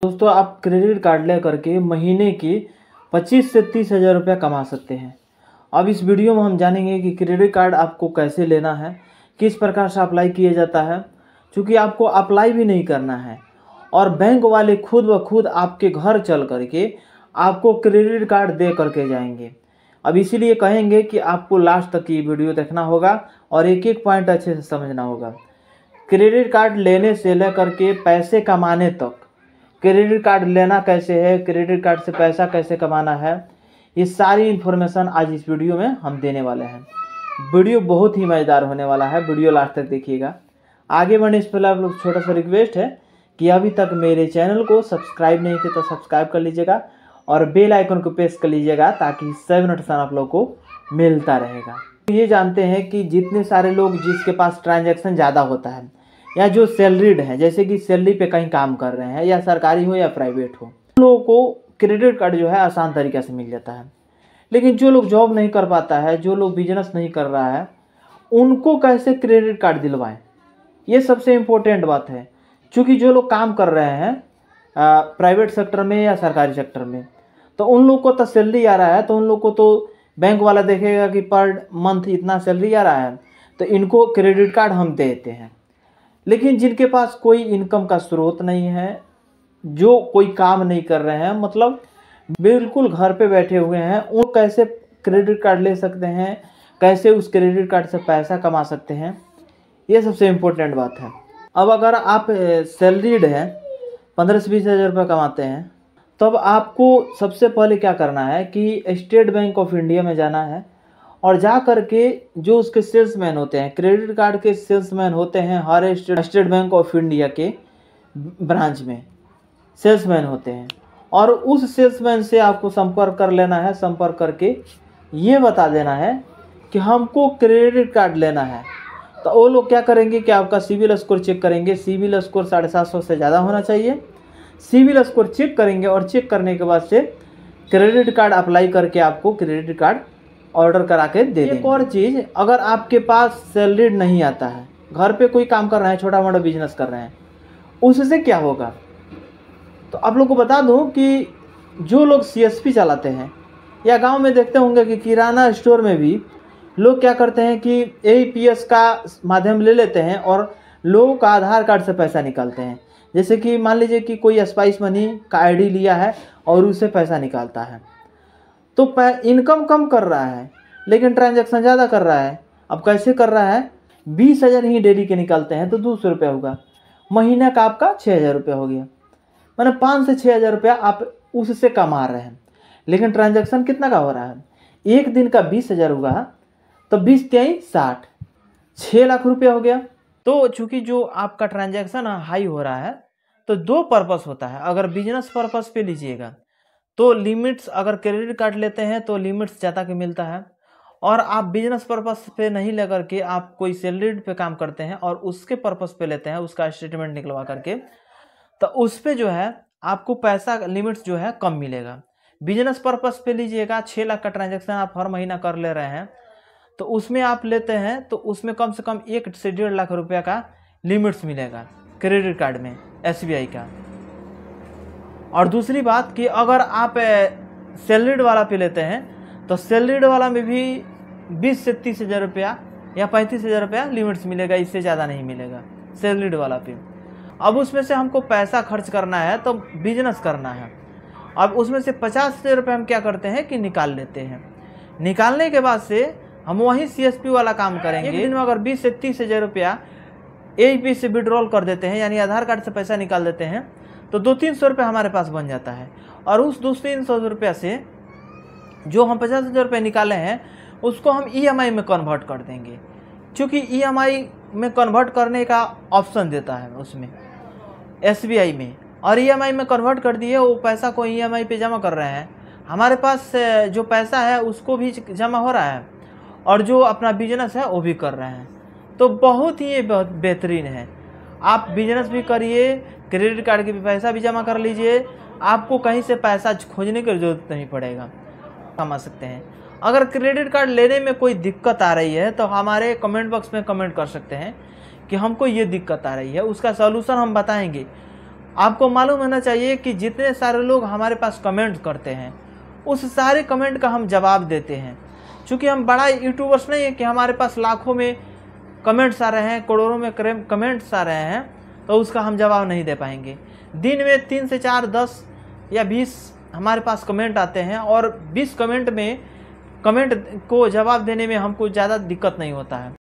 दोस्तों, आप credit card ले करके महीने के 25 से 30 हज़ार रुपये कमा सकते हैं। अब इस वीडियो में हम जानेंगे कि क्रेडिट कार्ड आपको कैसे लेना है, किस प्रकार से अप्लाई किया जाता है। क्योंकि आपको अप्लाई भी नहीं करना है और बैंक वाले खुद ब खुद आपके घर चल करके आपको क्रेडिट कार्ड दे करके जाएंगे। अब इसीलिए कहेंगे कि आपको लास्ट तक ये वीडियो देखना होगा और एक एक पॉइंट अच्छे से समझना होगा। क्रेडिट कार्ड लेने से लेकर के पैसे कमाने तक, क्रेडिट कार्ड लेना कैसे है, क्रेडिट कार्ड से पैसा कैसे कमाना है, ये सारी इन्फॉर्मेशन आज इस वीडियो में हम देने वाले हैं। वीडियो बहुत ही मज़ेदार होने वाला है, वीडियो लास्ट तक देखिएगा। आगे बढ़ने से पहले आप लोग छोटा सा रिक्वेस्ट है कि अभी तक मेरे चैनल को सब्सक्राइब नहीं किया तो सब्सक्राइब कर लीजिएगा और बेल आइकन को प्रेस कर लीजिएगा ताकि सब नोटिफिकेशन आप लोग को मिलता रहेगा। ये जानते हैं कि जितने सारे लोग जिसके पास ट्रांजैक्शन ज़्यादा होता है या जो सैलरीड है, जैसे कि सैलरी पे कहीं काम कर रहे हैं या सरकारी हो या प्राइवेट हो, उन लोगों को क्रेडिट कार्ड जो है आसान तरीके से मिल जाता है। लेकिन जो लोग जॉब नहीं कर पाता है, जो लोग बिजनेस नहीं कर रहा है, उनको कैसे क्रेडिट कार्ड दिलवाएं, ये सबसे इम्पोर्टेंट बात है। क्योंकि जो लोग काम कर रहे हैं प्राइवेट सेक्टर में या सरकारी सेक्टर में, तो उन लोग को तो सैलरी आ रहा है, तो उन लोग को तो बैंक वाला देखेगा कि पर मंथ इतना सैलरी आ रहा है तो इनको क्रेडिट कार्ड हम देते हैं। लेकिन जिनके पास कोई इनकम का स्रोत नहीं है, जो कोई काम नहीं कर रहे हैं, मतलब बिल्कुल घर पे बैठे हुए हैं, वो कैसे क्रेडिट कार्ड ले सकते हैं, कैसे उस क्रेडिट कार्ड से पैसा कमा सकते हैं, ये सबसे इम्पोर्टेंट बात है। अब अगर आप सैलरीड हैं, 15 से 20 हज़ार रुपये कमाते हैं, तब आपको सबसे पहले क्या करना है कि स्टेट बैंक ऑफ इंडिया में जाना है और जा करके जो उसके सेल्समैन होते हैं, क्रेडिट कार्ड के सेल्समैन होते हैं, हर स्टेट बैंक ऑफ इंडिया के ब्रांच में सेल्समैन होते हैं, और उस सेल्समैन से आपको संपर्क कर लेना है। संपर्क करके ये बता देना है कि हमको क्रेडिट कार्ड लेना है। तो वो लोग क्या करेंगे कि आपका सिविल स्कोर चेक करेंगे। सिविल स्कोर 750 से ज़्यादा होना चाहिए। सिविल स्कोर चेक करेंगे और चेक करने के बाद से क्रेडिट कार्ड अप्लाई करके आपको क्रेडिट कार्ड ऑर्डर करा के दे देंगे। एक और चीज़, अगर आपके पास सैलरी नहीं आता है, घर पे कोई काम कर रहे हैं, छोटा मोटा बिजनेस कर रहे हैं, उससे क्या होगा, तो आप लोग को बता दूं कि जो लोग सीएसपी चलाते हैं या गांव में देखते होंगे कि किराना स्टोर में भी लोग क्या करते हैं कि एईपीएस का माध्यम ले लेते हैं और लोगों का आधार कार्ड से पैसा निकालते हैं। जैसे कि मान लीजिए कि कोई स्पाइस मनी का आईडी लिया है और उससे पैसा निकालता है, तो इनकम कम कर रहा है लेकिन ट्रांजैक्शन ज़्यादा कर रहा है। अब कैसे कर रहा है, 20 हज़ार ही डेली के निकालते हैं तो 200 रुपया होगा, महीना का आपका 6 हज़ार रुपया हो गया, मैंने 5 से 6 हज़ार रुपया आप उससे कमा रहे हैं। लेकिन ट्रांजैक्शन कितना का हो रहा है, एक दिन का 20 हज़ार होगा तो 20 तिहाई 60, 6 लाख रुपया हो गया। तो चूँकि जो आपका ट्रांजैक्शन हाई हो रहा है तो दो पर्पस होता है। अगर बिजनेस पर्पस पे लीजिएगा तो लिमिट्स, अगर क्रेडिट कार्ड लेते हैं तो लिमिट्स ज़्यादा के मिलता है, और आप बिजनेस पर्पस पे नहीं लेकर के आप कोई सैलरीड पे काम करते हैं और उसके पर्पस पे लेते हैं, उसका स्टेटमेंट निकलवा करके, तो उस पे जो है आपको पैसा लिमिट्स जो है कम मिलेगा। बिजनेस पर्पस पे लीजिएगा, 6 लाख का ट्रांजैक्शन आप हर महीना कर ले रहे हैं, तो उसमें आप लेते हैं तो उसमें कम से कम 1 से 1.5 लाख रुपया का लिमिट्स मिलेगा क्रेडिट कार्ड में, एसबीआई का। और दूसरी बात कि अगर आप सैलरीड वाला पे लेते हैं तो सैलरीड वाला में भी 20 से 30 हज़ार रुपया या 35 हज़ार रुपया लिमिट्स मिलेगा, इससे ज़्यादा नहीं मिलेगा सैलरीड वाला पे। अब उसमें से हमको पैसा खर्च करना है तो बिजनेस करना है। अब उसमें से 50 हज़ार रुपये हम क्या करते हैं कि निकाल लेते हैं। निकालने के बाद से हम वहीं सीएसपी वाला काम करेंगे। एक दिन में अगर 20 से 30 हज़ार रुपया एईपी से विड्रॉल कर देते हैं, यानी आधार कार्ड से पैसा निकाल देते हैं, तो 200-300 रुपये हमारे पास बन जाता है। और उस 200-300 रुपये से जो हम 50 हज़ार रुपये निकाले हैं उसको हम ईएमआई में कन्वर्ट कर देंगे। क्योंकि ईएमआई में कन्वर्ट करने का ऑप्शन देता है उसमें एसबीआई में, और ईएमआई में कन्वर्ट कर दिए, वो पैसा को ईएमआई पे जमा कर रहे हैं, हमारे पास जो पैसा है उसको भी जमा हो रहा है और जो अपना बिजनेस है वो भी कर रहे हैं। तो बहुत ही ये बहुत बेहतरीन है। आप बिजनेस भी करिए, क्रेडिट कार्ड के भी पैसा भी जमा कर लीजिए, आपको कहीं से पैसा खोजने की ज़रूरत नहीं पड़ेगा, कमा सकते हैं। अगर क्रेडिट कार्ड लेने में कोई दिक्कत आ रही है तो हमारे कमेंट बॉक्स में कमेंट कर सकते हैं कि हमको ये दिक्कत आ रही है, उसका सॉल्यूशन हम बताएंगे। आपको मालूम होना चाहिए कि जितने सारे लोग हमारे पास कमेंट करते हैं उस सारे कमेंट का हम जवाब देते हैं। चूँकि हम बड़ा यूट्यूबर्स नहीं है कि हमारे पास लाखों में कमेंट्स आ रहे हैं, करोड़ों में कमेंट्स आ रहे हैं, तो उसका हम जवाब नहीं दे पाएंगे। दिन में 3 से 4, 10 या 20 हमारे पास कमेंट आते हैं और 20 कमेंट को जवाब देने में हमको ज़्यादा दिक्कत नहीं होता है।